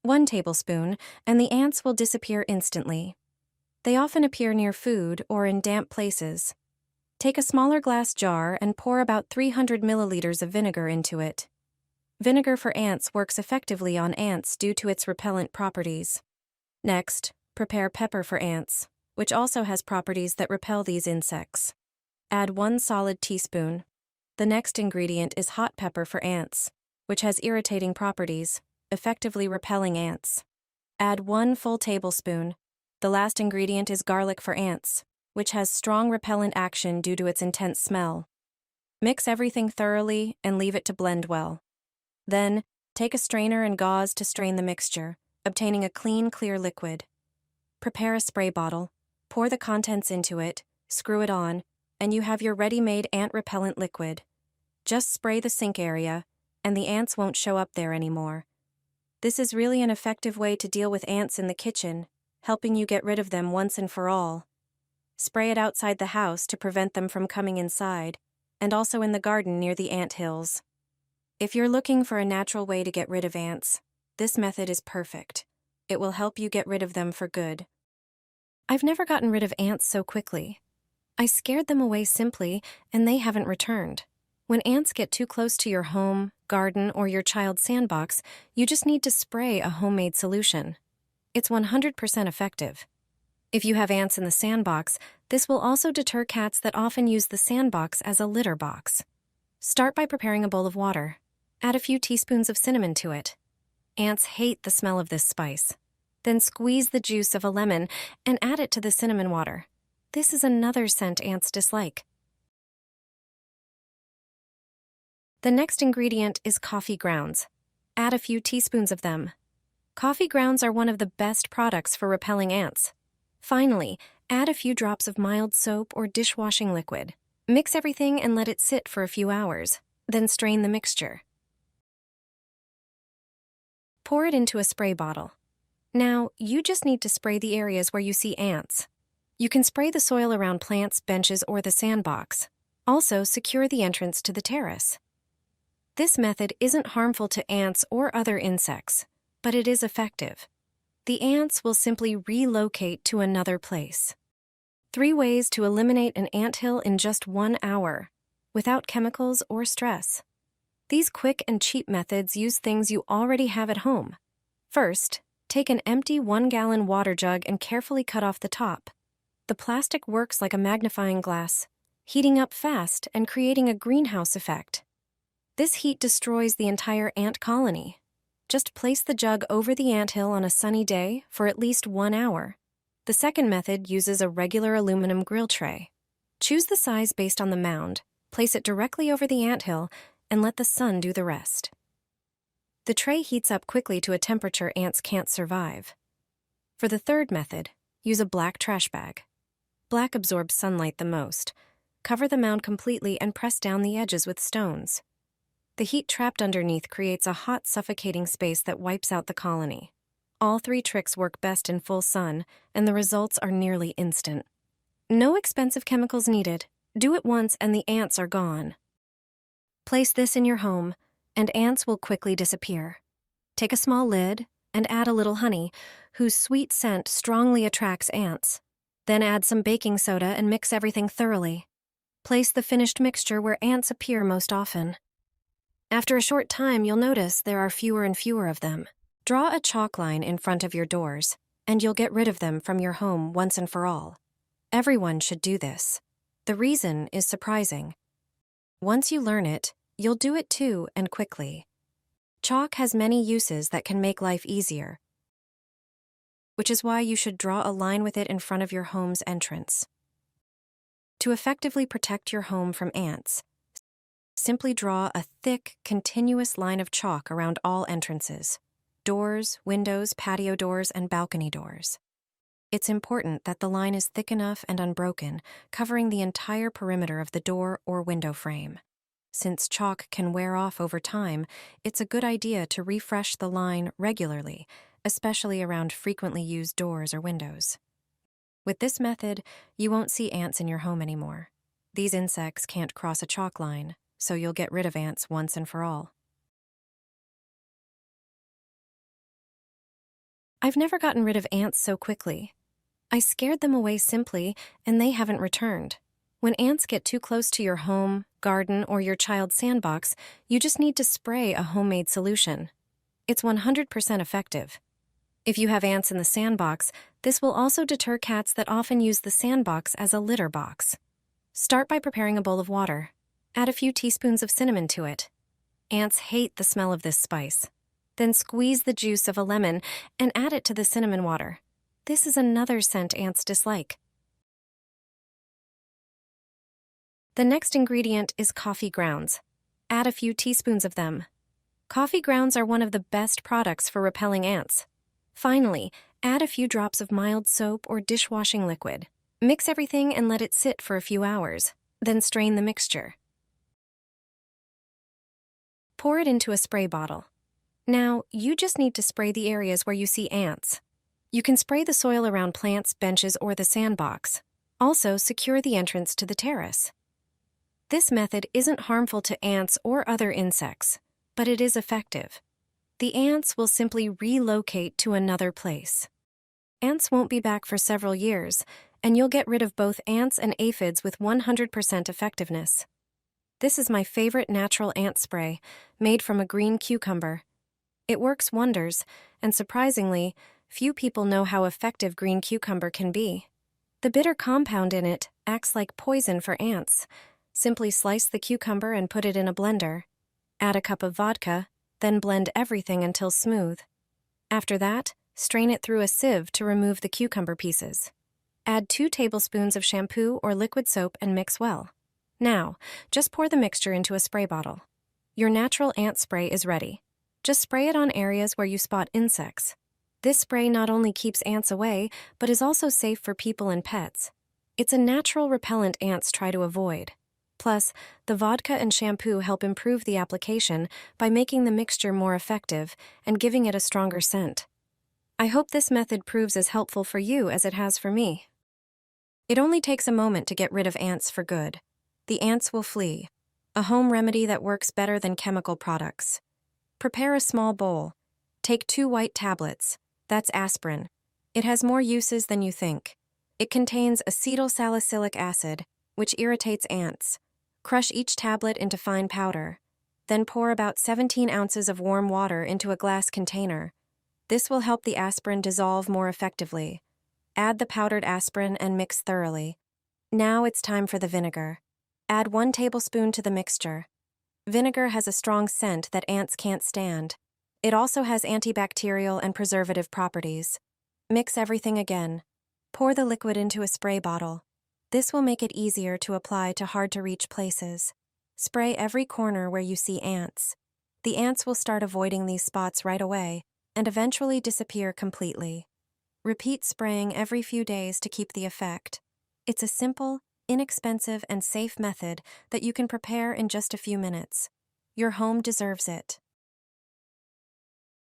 1 tablespoon, and the ants will disappear instantly. They often appear near food or in damp places. Take a smaller glass jar and pour about 300 milliliters of vinegar into it. Vinegar for ants works effectively on ants due to its repellent properties. Next, prepare pepper for ants, which also has properties that repel these insects. Add 1 solid teaspoon. The next ingredient is hot pepper for ants, which has irritating properties, effectively repelling ants. Add 1 full tablespoon. The last ingredient is garlic for ants, which has strong repellent action due to its intense smell. Mix everything thoroughly and leave it to blend well. Then, take a strainer and gauze to strain the mixture, obtaining a clean, clear liquid. Prepare a spray bottle, pour the contents into it, screw it on, and you have your ready-made ant repellent liquid. Just spray the sink area, and the ants won't show up there anymore. This is really an effective way to deal with ants in the kitchen, helping you get rid of them once and for all. Spray it outside the house to prevent them from coming inside, and also in the garden near the ant hills. If you're looking for a natural way to get rid of ants, this method is perfect. It will help you get rid of them for good. I've never gotten rid of ants so quickly. I scared them away simply, and they haven't returned. When ants get too close to your home, garden, or your child's sandbox, you just need to spray a homemade solution. It's 100% effective. If you have ants in the sandbox, this will also deter cats that often use the sandbox as a litter box. Start by preparing a bowl of water. Add a few teaspoons of cinnamon to it. Ants hate the smell of this spice. Then squeeze the juice of a lemon and add it to the cinnamon water. This is another scent ants dislike. The next ingredient is coffee grounds. Add a few teaspoons of them. Coffee grounds are one of the best products for repelling ants. Finally, add a few drops of mild soap or dishwashing liquid. Mix everything and let it sit for a few hours. Then strain the mixture. Pour it into a spray bottle. Now, you just need to spray the areas where you see ants. You can spray the soil around plants, benches, or the sandbox. Also, secure the entrance to the terrace. This method isn't harmful to ants or other insects, but it is effective. The ants will simply relocate to another place. 3 ways to eliminate an anthill in just 1 hour, without chemicals or stress. These quick and cheap methods use things you already have at home. First, take an empty 1-gallon water jug and carefully cut off the top. The plastic works like a magnifying glass, heating up fast and creating a greenhouse effect. This heat destroys the entire ant colony. Just place the jug over the anthill on a sunny day for at least 1 hour. The second method uses a regular aluminum grill tray. Choose the size based on the mound, place it directly over the anthill, and let the sun do the rest. The tray heats up quickly to a temperature ants can't survive. For the third method, use a black trash bag. Black absorbs sunlight the most. Cover the mound completely and press down the edges with stones. The heat trapped underneath creates a hot, suffocating space that wipes out the colony. All 3 tricks work best in full sun, and the results are nearly instant. No expensive chemicals needed. Do it once and the ants are gone. Place this in your home, and ants will quickly disappear. Take a small lid and add a little honey, whose sweet scent strongly attracts ants. Then add some baking soda and mix everything thoroughly. Place the finished mixture where ants appear most often. After a short time, you'll notice there are fewer and fewer of them. Draw a chalk line in front of your doors, and you'll get rid of them from your home once and for all. Everyone should do this. The reason is surprising. Once you learn it, you'll do it too, and quickly. Chalk has many uses that can make life easier, which is why you should draw a line with it in front of your home's entrance. To effectively protect your home from ants, simply draw a thick, continuous line of chalk around all entrances: doors, windows, patio doors, and balcony doors. It's important that the line is thick enough and unbroken, covering the entire perimeter of the door or window frame. Since chalk can wear off over time, it's a good idea to refresh the line regularly, especially around frequently used doors or windows. With this method, you won't see ants in your home anymore. These insects can't cross a chalk line, so you'll get rid of ants once and for all. I've never gotten rid of ants so quickly. I scared them away simply, and they haven't returned. When ants get too close to your home, garden, or your child's sandbox, you just need to spray a homemade solution. It's 100% effective. If you have ants in the sandbox, this will also deter cats that often use the sandbox as a litter box. Start by preparing a bowl of water. Add a few teaspoons of cinnamon to it. Ants hate the smell of this spice. Then squeeze the juice of a lemon and add it to the cinnamon water. This is another scent ants dislike. The next ingredient is coffee grounds. Add a few teaspoons of them. Coffee grounds are one of the best products for repelling ants. Finally, add a few drops of mild soap or dishwashing liquid. Mix everything and let it sit for a few hours. Then strain the mixture. Pour it into a spray bottle. Now, you just need to spray the areas where you see ants. You can spray the soil around plants, benches, or the sandbox. Also, secure the entrance to the terrace. This method isn't harmful to ants or other insects, but it is effective. The ants will simply relocate to another place. Ants won't be back for several years, and you'll get rid of both ants and aphids with 100% effectiveness. This is my favorite natural ant spray, made from a green cucumber. It works wonders, and surprisingly, few people know how effective green cucumber can be. The bitter compound in it acts like poison for ants. Simply slice the cucumber and put it in a blender. Add a cup of vodka, then blend everything until smooth. After that, strain it through a sieve to remove the cucumber pieces. Add 2 tablespoons of shampoo or liquid soap and mix well. Now, just pour the mixture into a spray bottle. Your natural ant spray is ready. Just spray it on areas where you spot insects. This spray not only keeps ants away, but is also safe for people and pets. It's a natural repellent ants try to avoid. Plus, the vodka and shampoo help improve the application by making the mixture more effective and giving it a stronger scent. I hope this method proves as helpful for you as it has for me. It only takes a moment to get rid of ants for good. The ants will flee. A home remedy that works better than chemical products. Prepare a small bowl. Take 2 white tablets. That's aspirin. It has more uses than you think. It contains acetylsalicylic acid, which irritates ants. Crush each tablet into fine powder. Then pour about 17 ounces of warm water into a glass container. This will help the aspirin dissolve more effectively. Add the powdered aspirin and mix thoroughly. Now it's time for the vinegar. Add 1 tablespoon to the mixture. Vinegar has a strong scent that ants can't stand. It also has antibacterial and preservative properties. Mix everything again. Pour the liquid into a spray bottle. This will make it easier to apply to hard-to-reach places. Spray every corner where you see ants. The ants will start avoiding these spots right away and eventually disappear completely. Repeat spraying every few days to keep the effect. It's a simple, inexpensive, and safe method that you can prepare in just a few minutes. Your home deserves it.